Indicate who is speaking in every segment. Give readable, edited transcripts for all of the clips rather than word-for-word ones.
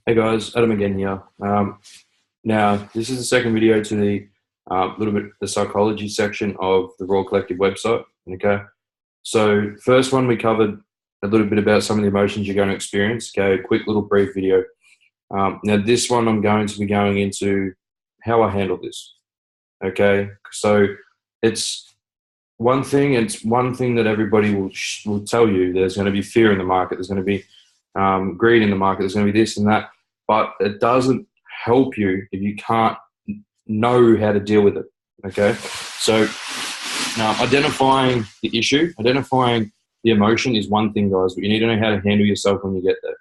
Speaker 1: Hey guys, Adam again here. Now, this is the second video to the little bit the psychology section of the Raw Collective website. Okay, so first one we covered a little bit about some of the emotions you're going to experience. Okay, a quick little brief video. Now this one I'm going to be going into how I handle this. Okay, so it's one thing. It's one thing that everybody will tell you. There's going to be fear in the market. There's going to be greed in the market. There's going to be this and that, but it doesn't help you if you can't know how to deal with it. Okay, so identifying the issue, identifying the emotion is one thing, guys, but you need to know how to handle yourself when you get there.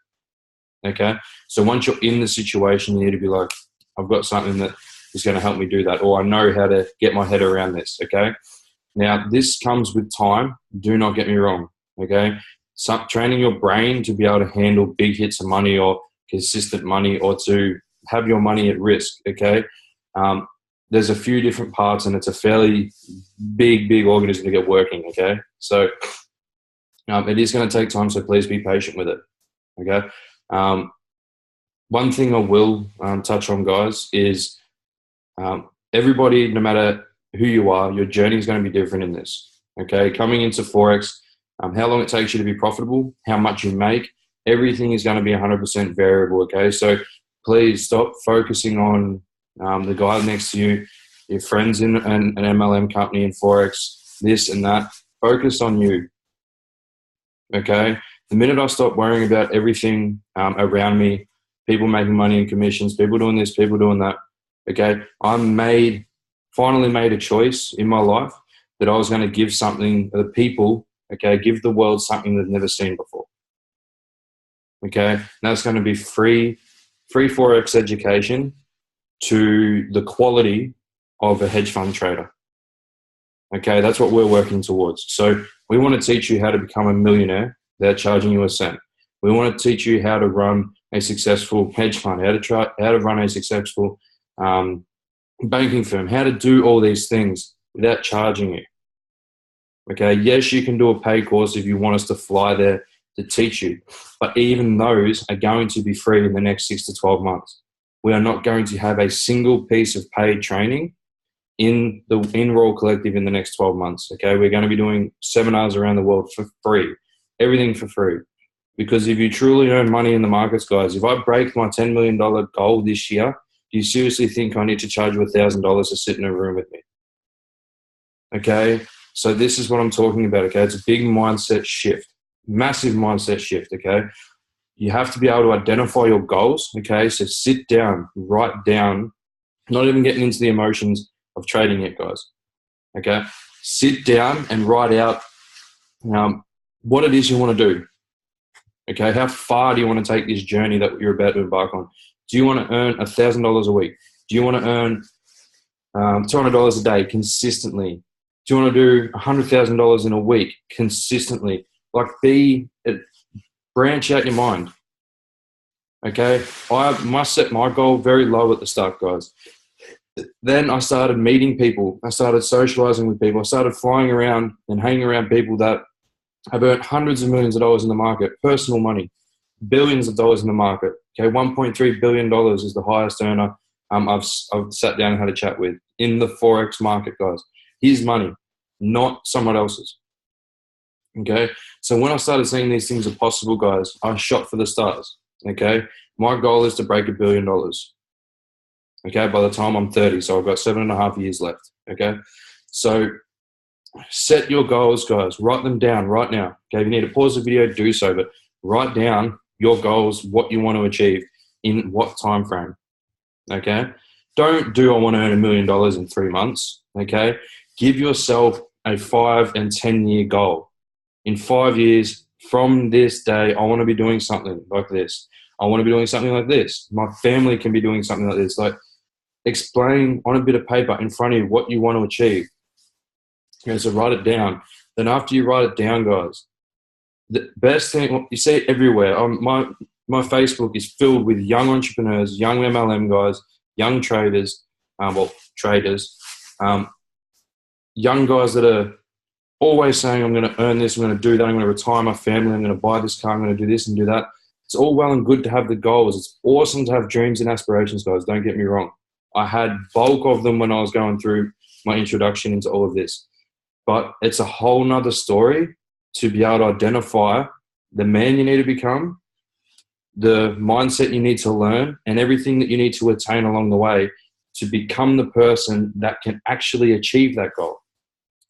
Speaker 1: Okay, so once you're in the situation, you need to be like, I've got something that is going to help me do that, or I know how to get my head around this. Okay, now this comes with time. Do not get me wrong. Okay, training your brain to be able to handle big hits of money or consistent money, or to have your money at risk. Okay, there's a few different parts, and it's a fairly big organism to get working. Okay, so it is going to take time, so please be patient with it. Okay, one thing I will touch on, guys, is everybody, no matter who you are, your journey is going to be different in this. Okay, coming into Forex, how long it takes you to be profitable, how much you make, everything is going to be 100% variable. Okay, so please stop focusing on the guy next to you, your friends in an MLM company in Forex, this and that. Focus on you. Okay, the minute I stop worrying about everything around me, people making money in commissions, people doing this, people doing that. Okay, finally made a choice in my life that I was going to give something to the people. Okay, give the world something they've never seen before. Okay, and that's going to be free Forex education to the quality of a hedge fund trader. Okay, that's what we're working towards. So we want to teach you how to become a millionaire without charging you a cent. We want to teach you how to run a successful hedge fund, how to run a successful banking firm, how to do all these things without charging you. Okay, yes, you can do a paid course if you want us to fly there to teach you, but even those are going to be free in the next 6 to 12 months. We are not going to have a single piece of paid training in Raw Collective in the next 12 months. Okay, we're going to be doing seminars around the world for free, everything for free. Because if you truly earn money in the markets, guys, if I break my $10 million goal this year, do you seriously think I need to charge you $1,000 to sit in a room with me? Okay, so this is what I'm talking about. Okay, it's a big mindset shift, massive mindset shift. Okay, you have to be able to identify your goals. Okay, so sit down, write down, not even getting into the emotions of trading yet, guys. Okay, sit down and write out what it is you want to do. Okay, how far do you want to take this journey that you're about to embark on? Do you want to earn $1,000 a week? Do you want to earn $200 a day consistently? Do you want to do $100,000 in a week consistently? Like, branch out your mind. Okay, I must set my goal very low at the start, guys. Then I started meeting people. I started socializing with people. I started flying around and hanging around people that have earned hundreds of millions of dollars in the market, personal money, billions of dollars in the market. Okay, $1.3 billion is the highest earner I've sat down and had a chat with in the Forex market, guys. His money, not someone else's. Okay, so when I started seeing these things are possible, guys, I shot for the stars. Okay, my goal is to break $1 billion. Okay, by the time I'm 30, so I've got 7.5 years left. Okay, so set your goals, guys. Write them down right now. Okay, if you need to pause the video, do so, but write down your goals, what you want to achieve in what time frame. Okay, don't do I want to earn $1 million in 3 months. Okay, give yourself a 5 and 10 year goal. In 5 years from this day, I want to be doing something like this. I want to be doing something like this. My family can be doing something like this. Like, explain on a bit of paper in front of you what you want to achieve. Okay, so write it down. Then after you write it down, guys, the best thing, you see it everywhere. My Facebook is filled with young entrepreneurs, young MLM guys, young traders, young guys that are always saying, I'm going to earn this, I'm going to do that, I'm going to retire my family, I'm going to buy this car, I'm going to do this and do that. It's all well and good to have the goals. It's awesome to have dreams and aspirations, guys. Don't get me wrong. I had bulk of them when I was going through my introduction into all of this. But it's a whole nother story to be able to identify the man you need to become, the mindset you need to learn, and everything that you need to attain along the way to become the person that can actually achieve that goal.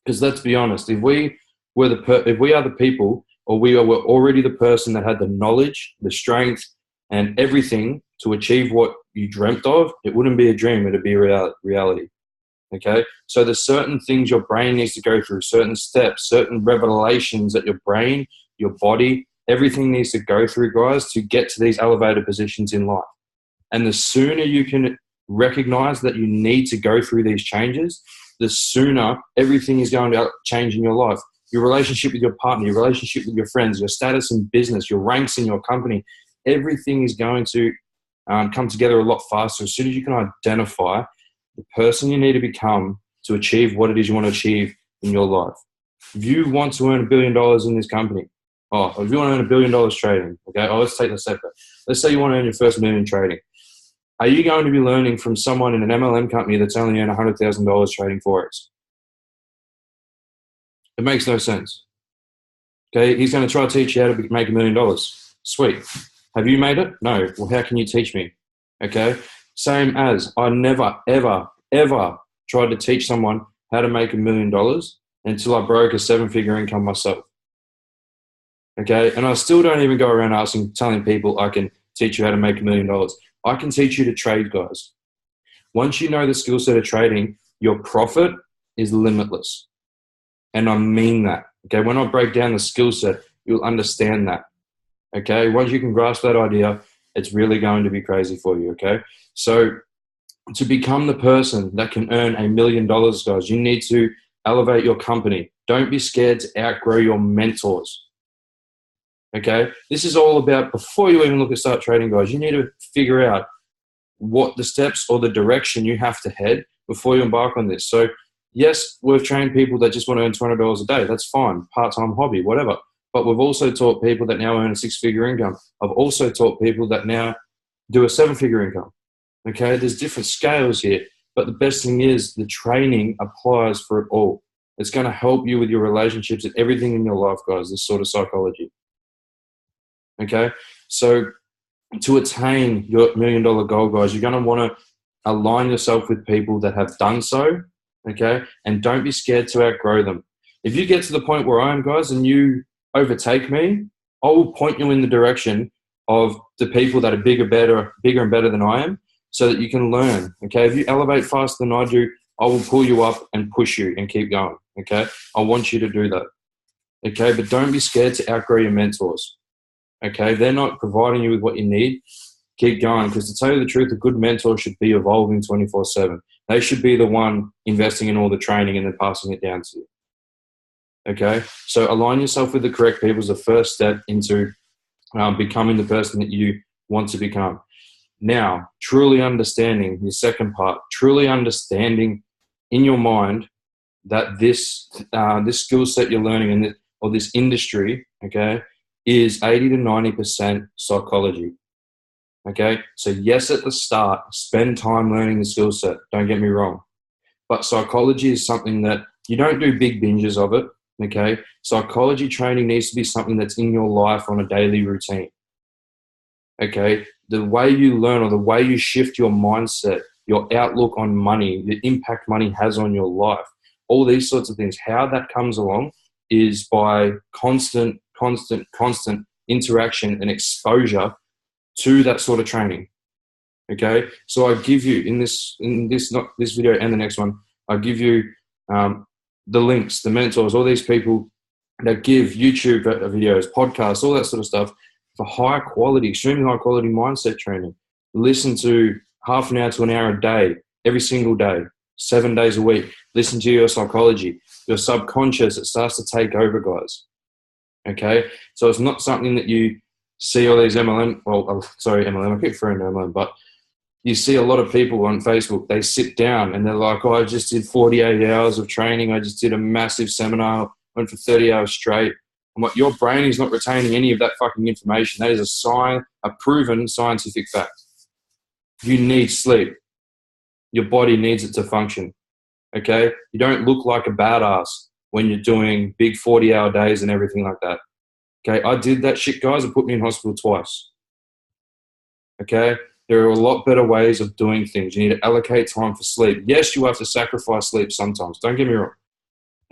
Speaker 1: Because let's be honest, if we are the people, or we were already the person that had the knowledge, the strength, and everything to achieve what you dreamt of, it wouldn't be a dream, it'd be reality. Okay? So there's certain things your brain needs to go through, certain steps, certain revelations that your brain, your body, everything needs to go through, guys, to get to these elevated positions in life. And the sooner you can recognize that you need to go through these changes, the sooner everything is going to change in your life. Your relationship with your partner, your relationship with your friends, your status in business, your ranks in your company, everything is going to come together a lot faster as soon as you can identify the person you need to become to achieve what it is you want to achieve in your life. If you want to earn $1 billion in this company, if you want to earn $1 billion trading, okay, let's take that step back. Let's say you want to earn your first $1 million trading. Are you going to be learning from someone in an MLM company that's only earned $100,000 trading Forex? It makes no sense. Okay, he's going to try to teach you how to make $1 million. Sweet. Have you made it? No. Well, how can you teach me? Okay. Same as I never, ever, ever tried to teach someone how to make $1 million until I broke a 7-figure income myself. Okay. And I still don't even go around telling people I can teach you how to make $1 million. I can teach you to trade, guys. Once you know the skill set of trading, your profit is limitless. And I mean that. Okay. When I break down the skill set, you'll understand that. Okay. Once you can grasp that idea, it's really going to be crazy for you. Okay. So to become the person that can earn $1 million, guys, you need to elevate your company. Don't be scared to outgrow your mentors. Okay. This is all about, before you even look at start trading, guys, you need to figure out what the steps or the direction you have to head before you embark on this. So yes, we've trained people that just want to earn $200 a day. That's fine. Part-time hobby, whatever. But we've also taught people that now earn a 6-figure income. I've also taught people that now do a 7-figure income. Okay, there's different scales here. But the best thing is the training applies for it all. It's going to help you with your relationships and everything in your life, guys, this sort of psychology. Okay, so to attain your $1 million goal, guys, you're going to want to align yourself with people that have done so. Okay, and don't be scared to outgrow them. If you get to the point where I am, guys, and you overtake me, I will point you in the direction of the people that are bigger and better than I am, so that you can learn. Okay, if you elevate faster than I do, I will pull you up and push you and keep going. Okay, I want you to do that. Okay, but don't be scared to outgrow your mentors. Okay, they're not providing you with what you need. Keep going, because to tell you the truth, a good mentor should be evolving 24/7. They should be the one investing in all the training and then passing it down to you. Okay, so align yourself with the correct people is the first step into becoming the person that you want to become. Now, truly understanding the second part, truly understanding in your mind that this skill set you're learning or this industry, okay, is 80 to 90% psychology. Okay, so yes, at the start, spend time learning the skill set. Don't get me wrong. But psychology is something that you don't do big binges of it. Okay, psychology training needs to be something that's in your life on a daily routine. Okay, the way you learn or the way you shift your mindset, your outlook on money, the impact money has on your life, all these sorts of things, how that comes along is by constant interaction and exposure to that sort of training. Okay, so I give you not this video and the next one, I give you the links, the mentors, all these people that give YouTube videos, podcasts, all that sort of stuff for high quality, extremely high quality mindset training. Listen to half an hour to an hour a day, every single day, 7 days a week. Listen to your psychology, your subconscious. It starts to take over, guys. Okay, so it's not something that you see all these MLM. I keep throwing MLM, but you see a lot of people on Facebook, they sit down and they're like, I just did 48 hours of training. I just did a massive seminar, went for 30 hours straight. And what your brain is not retaining any of that fucking information. That is a proven scientific fact. You need sleep. Your body needs it to function. Okay? You don't look like a badass when you're doing big 40-hour days and everything like that. Okay? I did that shit, guys. It put me in hospital twice. Okay? There are a lot better ways of doing things. You need to allocate time for sleep. Yes, you have to sacrifice sleep sometimes. Don't get me wrong.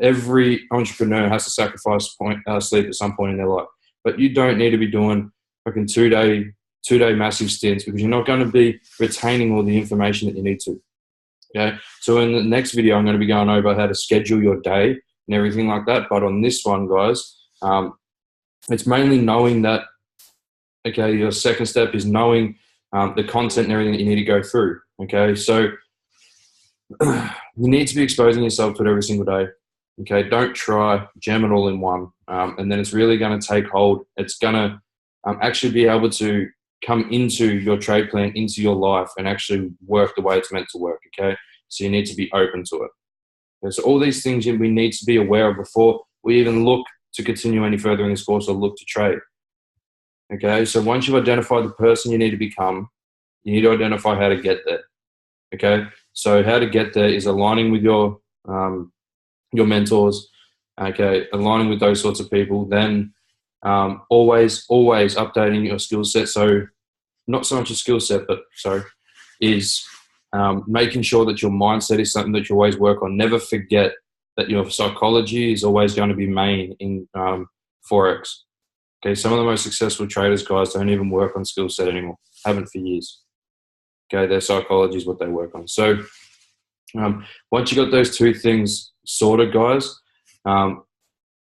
Speaker 1: Every entrepreneur has to sacrifice sleep at some point in their life. But you don't need to be doing fucking two-day massive stints, because you're not going to be retaining all the information that you need to. Okay? So in the next video, I'm going to be going over how to schedule your day and everything like that. But on this one, guys, it's mainly knowing that, okay, your second step is knowing the content and everything that you need to go through. Okay? So you need to be exposing yourself to it every single day. Okay? Don't try jam it all in one. And then it's really going to take hold. It's going to actually be able to come into your trade plan, into your life, and actually work the way it's meant to work. Okay? So you need to be open to it. Okay? So all these things we need to be aware of before we even look to continue any further in this course or look to trade. Okay? So once you've identified the person you need to become, you need to identify how to get there. Okay? So how to get there is aligning with your mentors, okay, aligning with those sorts of people, then always updating your skill set. So not so much a skill set, but is making sure that your mindset is something that you always work on. Never forget that your psychology is always going to be main in Forex. Okay, some of the most successful traders, guys, don't even work on skill set anymore. Haven't for years. Okay, their psychology is what they work on. So once you got those two things sorted, guys,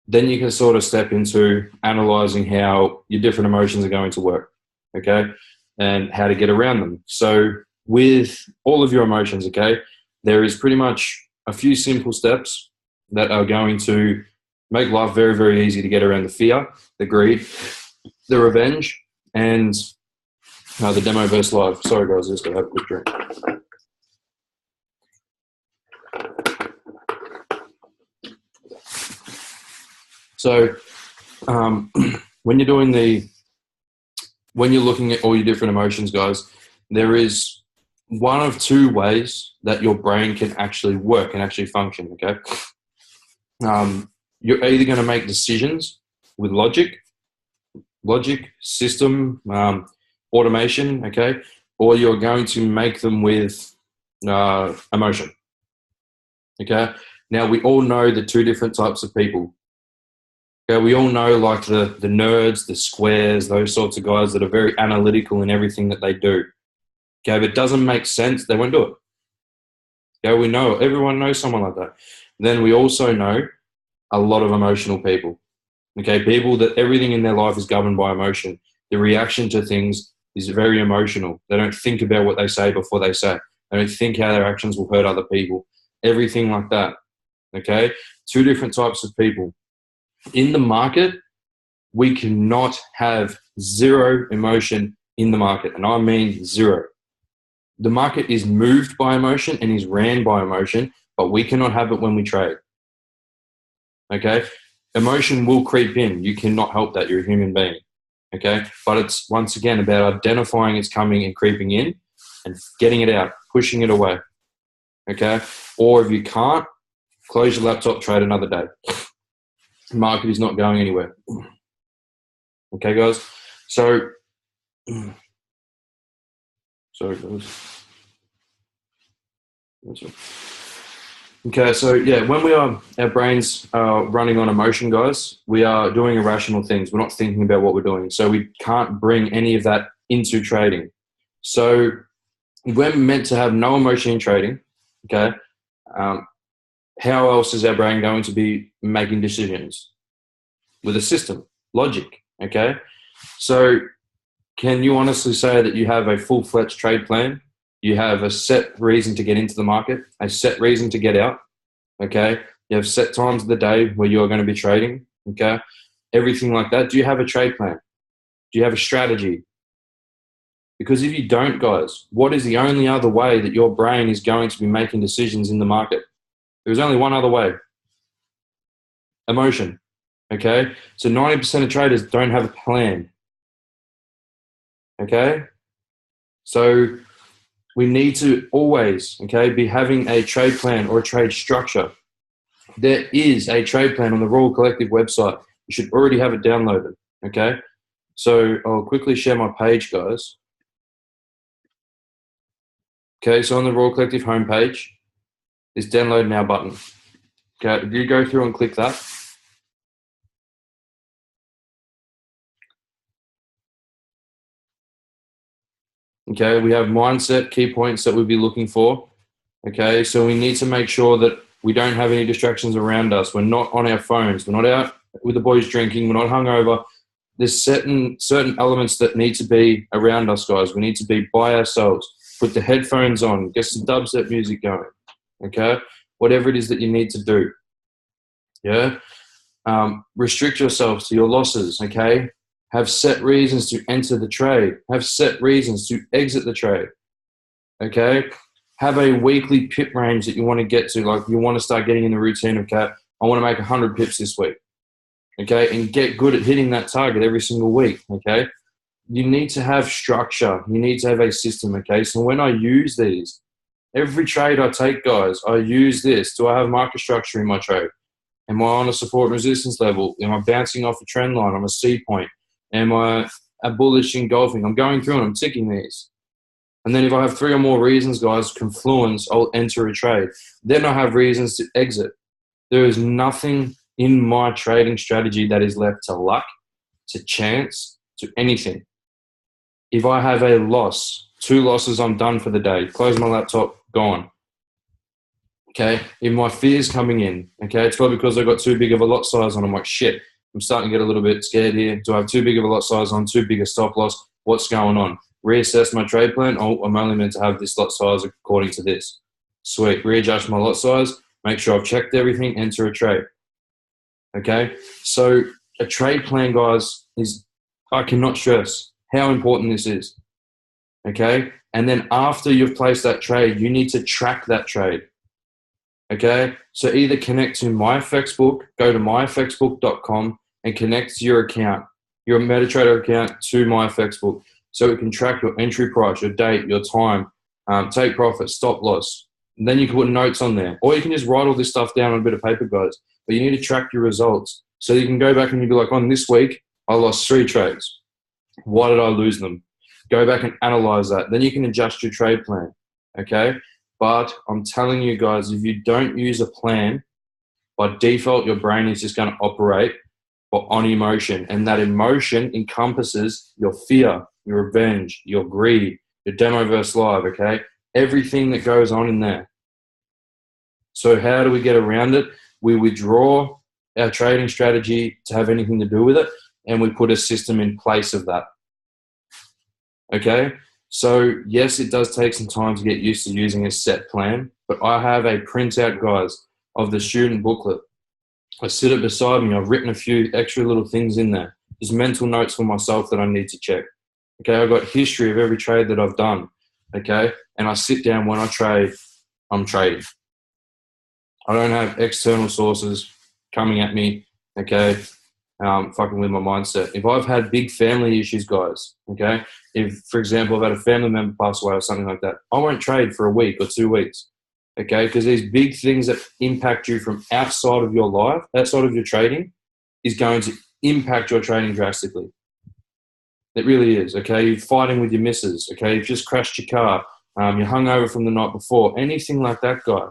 Speaker 1: then you can sort of step into analyzing how your different emotions are going to work, okay, and how to get around them. So with all of your emotions, okay, there is pretty much a few simple steps that are going to make life very, very easy to get around the fear, the greed, the revenge, and the demo versus live. Sorry, guys, I just got to have a quick drink. So when you're looking at all your different emotions, guys, there is one of two ways that your brain can actually work and actually function, okay? You're either going to make decisions with logic, system, automation, okay? Or you're going to make them with emotion, okay? Now, we all know the two different types of people. Okay, we all know like the nerds, the squares, those sorts of guys that are very analytical in everything that they do. Okay, if it doesn't make sense, they won't do it. Okay, we know, everyone knows someone like that. Then we also know a lot of emotional people. Okay, people that everything in their life is governed by emotion. The reaction to things is very emotional. They don't think about what they say before they say. They don't think how their actions will hurt other people. Everything like that. Okay, two different types of people. In the market, we cannot have zero emotion in the market. And I mean zero. The market is moved by emotion and is ran by emotion, but we cannot have it when we trade. Okay? Emotion will creep in. You cannot help that. You're a human being. Okay? But it's, once again, about identifying it's coming and creeping in and getting it out, pushing it away. Okay? Or if you can't, close your laptop, trade another day. The market is not going anywhere. Okay, guys? So, sorry, guys. Okay, so yeah, when our brains are running on emotion, guys, we are doing irrational things. We're not thinking about what we're doing. So we can't bring any of that into trading. So we're meant to have no emotion in trading, okay? How else is our brain going to be making decisions? With a system, logic, okay? So can you honestly say that you have a full-fledged trade plan? You have a set reason to get into the market, a set reason to get out, okay? You have set times of the day where you're going to be trading, okay? Everything like that. Do you have a trade plan? Do you have a strategy? Because if you don't, guys, what is the only other way that your brain is going to be making decisions in the market? There's only one other way. Emotion. Okay, so 90% of traders don't have a plan. Okay, so we need to always, okay, be having a trade plan or a trade structure. There is a trade plan on the Royal Collective website. You should already have it downloaded. Okay, so I'll quickly share my page, guys. Okay, so on the Royal Collective homepage, is download now button. Okay, if you go through and click that, okay, we have mindset, key points that we'll be looking for. Okay, so we need to make sure that we don't have any distractions around us. We're not on our phones. We're not out with the boys drinking. We're not hungover. There's certain elements that need to be around us, guys. We need to be by ourselves. Put the headphones on. Get some dubstep music going. Okay, whatever it is that you need to do. Yeah. Restrict yourselves to your losses. Okay. Have set reasons to enter the trade. Have set reasons to exit the trade. Okay. Have a weekly pip range that you want to get to. Like you want to start getting in the routine of, okay, I want to make 100 pips this week. Okay. And get good at hitting that target every single week. Okay. You need to have structure. You need to have a system. Okay. So when I use these, every trade I take, guys, I use this. Do I have market structure in my trade? Am I on a support and resistance level? Am I bouncing off a trend line? I'm a C point. Am I a bullish engulfing? I'm going through and I'm ticking these. And then if I have 3 or more reasons, guys, confluence, I'll enter a trade. Then I have reasons to exit. There is nothing in my trading strategy that is left to luck, to chance, to anything. If I have a loss, 2 losses, I'm done for the day. Close my laptop, gone. Okay, if my fear's coming in, okay, it's probably because I've got too big of a lot size on. I'm like, shit, I'm starting to get a little bit scared here. Do I have too big of a lot size on, too big a stop loss? What's going on? Reassess my trade plan. Oh, I'm only meant to have this lot size according to this. Sweet. Readjust my lot size. Make sure I've checked everything. Enter a trade. Okay, so a trade plan, guys, is, I cannot stress how important this is. Okay, and then after you've placed that trade, you need to track that trade. Okay, so either connect to MyFXBook, go to myfxbook.com and connect to your account, your MetaTrader account to MyFXBook, so it can track your entry price, your date, your time, take profit, stop loss. And then you can put notes on there, or you can just write all this stuff down on a bit of paper, guys. But you need to track your results, so you can go back and you'll be like, on this week, I lost 3 trades. Why did I lose them? Go back and analyze that. Then you can adjust your trade plan. Okay. But I'm telling you guys, if you don't use a plan, by default, your brain is just going to operate on emotion. And that emotion encompasses your fear, your revenge, your greed, your demo versus live, okay? Everything that goes on in there. So how do we get around it? We withdraw our trading strategy to have anything to do with it, and we put a system in place of that. Okay? So yes, it does take some time to get used to using a set plan, but I have a printout, guys, of the student booklet. I sit it beside me. I've written a few extra little things in there. Just mental notes for myself that I need to check. Okay, I've got history of every trade that I've done. Okay, and I sit down when I trade, I'm trading. I don't have external sources coming at me, okay, fucking with my mindset. If I've had big family issues, guys, okay, if, for example, I've had a family member pass away or something like that, I won't trade for a week or 2 weeks, okay, because these big things that impact you from outside of your life, outside of your trading, is going to impact your trading drastically. It really is, okay? You're fighting with your missus, okay? You've just crashed your car. You're hungover from the night before. Anything like that, guy,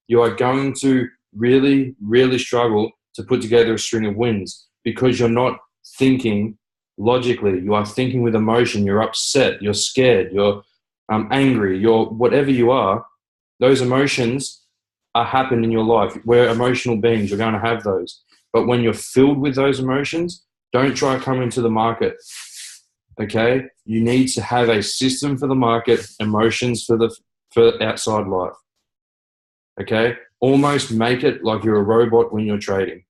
Speaker 1: you are going to really, really struggle to put together a string of wins because you're not thinking logically. You are thinking with emotion. You're upset. You're scared. You're angry. You're whatever you are. Those emotions are happening in your life. We're emotional beings. You're going to have those. But when you're filled with those emotions, don't try to come into the market. Okay, you need to have a system for the market, emotions for outside life. Okay, almost make it like you're a robot when you're trading.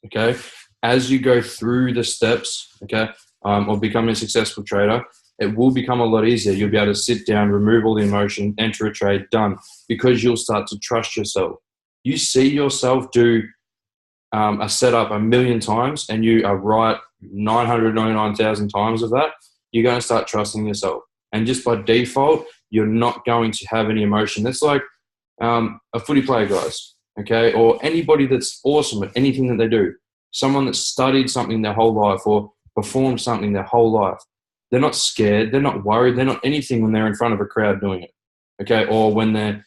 Speaker 1: Okay, as you go through the steps, okay, of becoming a successful trader, it will become a lot easier. You'll be able to sit down, remove all the emotion, enter a trade, done, because you'll start to trust yourself. You see yourself do are set up 1,000,000 times and you are right 999,000 times of that, you're going to start trusting yourself. And just by default, you're not going to have any emotion. That's like a footy player, guys, okay? Or anybody that's awesome at anything that they do. Someone that's studied something their whole life or performed something their whole life. They're not scared. They're not worried. They're not anything when they're in front of a crowd doing it, okay? Or when they're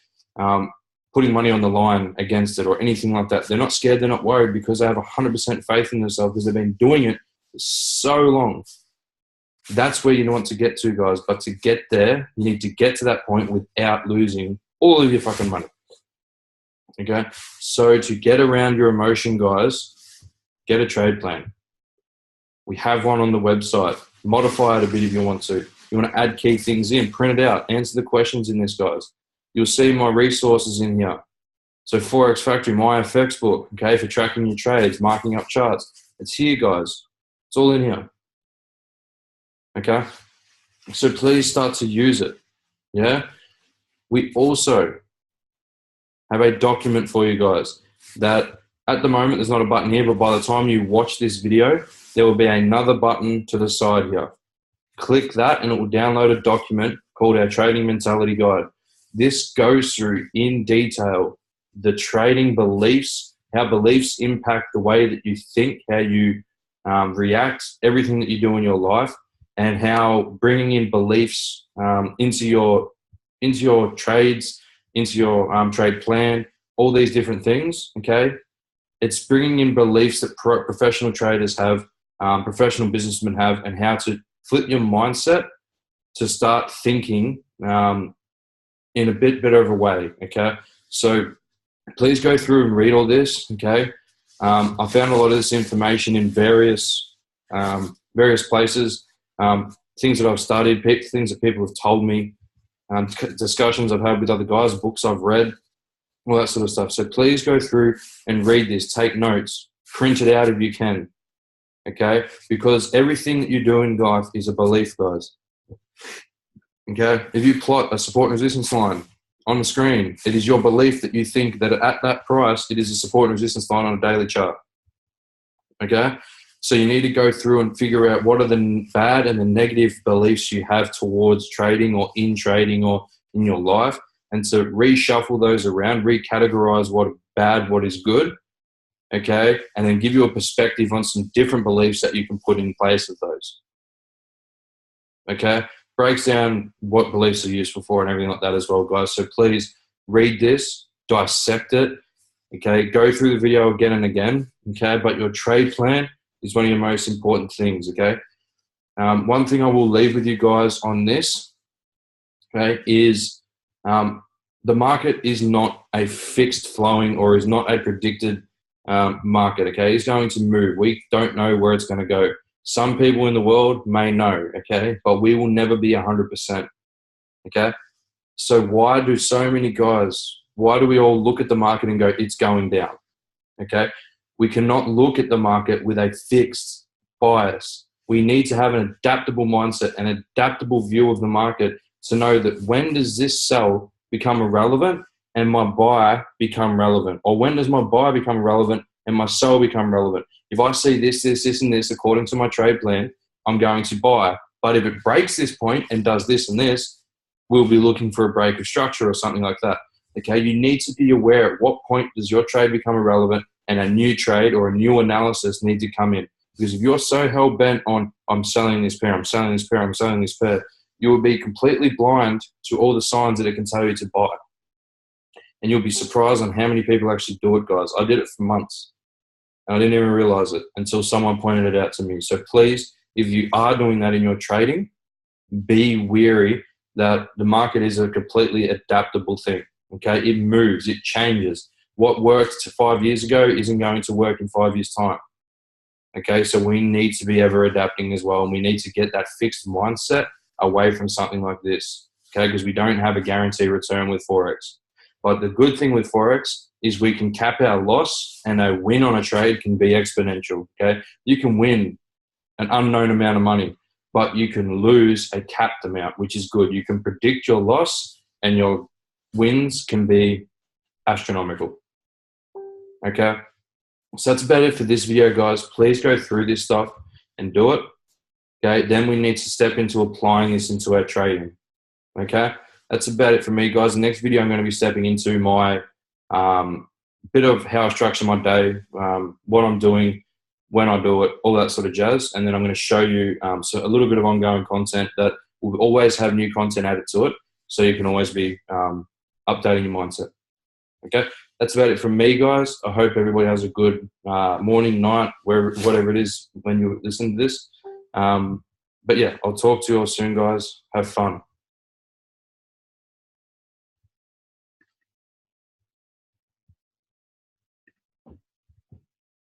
Speaker 1: putting money on the line against it or anything like that. They're not scared. They're not worried because they have 100% faith in themselves because they've been doing it for so long. That's where you want to get to, guys. But to get there, you need to get to that point without losing all of your fucking money. Okay? So to get around your emotion, guys, get a trade plan. We have one on the website. Modify it a bit if you want to. You want to add key things in, print it out, answer the questions in this, guys. You'll see my resources in here. So Forex Factory, my FX book, okay, for tracking your trades, marking up charts. It's here, guys. It's all in here. Okay? So please start to use it. Yeah? We also have a document for you guys that at the moment there's not a button here, but by the time you watch this video, there will be another button to the side here. Click that and it will download a document called our Trading Mentality Guide. This goes through in detail the trading beliefs, how beliefs impact the way that you think, how you react, everything that you do in your life, and how bringing in beliefs into your trades, into your trade plan, all these different things, okay? It's bringing in beliefs that professional traders have, professional businessmen have, and how to flip your mindset to start thinking in a bit better of a way, okay? So please go through and read all this, okay? I found a lot of this information in various places, things that I've studied, things that people have told me, discussions I've had with other guys, books I've read, all that sort of stuff. So please go through and read this, take notes, print it out if you can, okay? Because everything that you do in life is a belief, guys. Okay, if you plot a support and resistance line on the screen, it is your belief that you think that at that price, it is a support and resistance line on a daily chart. Okay, so you need to go through and figure out what are the bad and the negative beliefs you have towards trading or in your life, and to reshuffle those around, recategorize what is bad, what is good, okay, and then give you a perspective on some different beliefs that you can put in place of those. Okay, breaks down what beliefs are useful for and everything like that as well, guys. So please read this, dissect it, okay? Go through the video again and again, okay? But your trade plan is one of your most important things, okay? One thing I will leave with you guys on this, okay, is the market is not a fixed flowing or is not a predicted market, okay? It's going to move. We don't know where it's going to go. Some people in the world may know, okay, but we will never be 100%, okay? So why do so many guys, why do we all look at the market and go, it's going down, okay? We cannot look at the market with a fixed bias. We need to have an adaptable mindset, an adaptable view of the market to know that when does this sell become irrelevant and my buy become relevant? Or when does my buy become relevant and my sell become relevant? If I see this, and this, according to my trade plan, I'm going to buy. But if it breaks this point and does this and this, we'll be looking for a break of structure or something like that. Okay, you need to be aware at what point does your trade become irrelevant and a new trade or a new analysis need to come in. Because if you're so hell-bent on, I'm selling this pair, I'm selling this pair, I'm selling this pair, you will be completely blind to all the signs that it can tell you to buy. And you'll be surprised on how many people actually do it, guys. I did it for months. And I didn't even realize it until someone pointed it out to me. So please, if you are doing that in your trading, be wary that the market is a completely adaptable thing. Okay, it moves, it changes. What worked 5 years ago isn't going to work in 5 years' time. Okay, so we need to be ever adapting as well, and we need to get that fixed mindset away from something like this. Okay, because we don't have a guaranteed return with Forex. But the good thing with Forex is we can cap our loss, and a win on a trade can be exponential. Okay, you can win an unknown amount of money, but you can lose a capped amount, which is good. You can predict your loss, and your wins can be astronomical. Okay, So that's about it for this video, guys. Please go through this stuff and do it. Okay, then we need to step into applying this into our trading. Okay, that's about it for me, guys. The next video, I'm going to be stepping into my bit of how I structure my day, what I'm doing, when I do it, all that sort of jazz. And then I'm going to show you so a little bit of ongoing content that will always have new content added to it, so you can always be updating your mindset. Okay, that's about it from me, guys. I hope everybody has a good morning, night, whatever it is when you listen to this. But yeah, I'll talk to you all soon, guys. Have fun.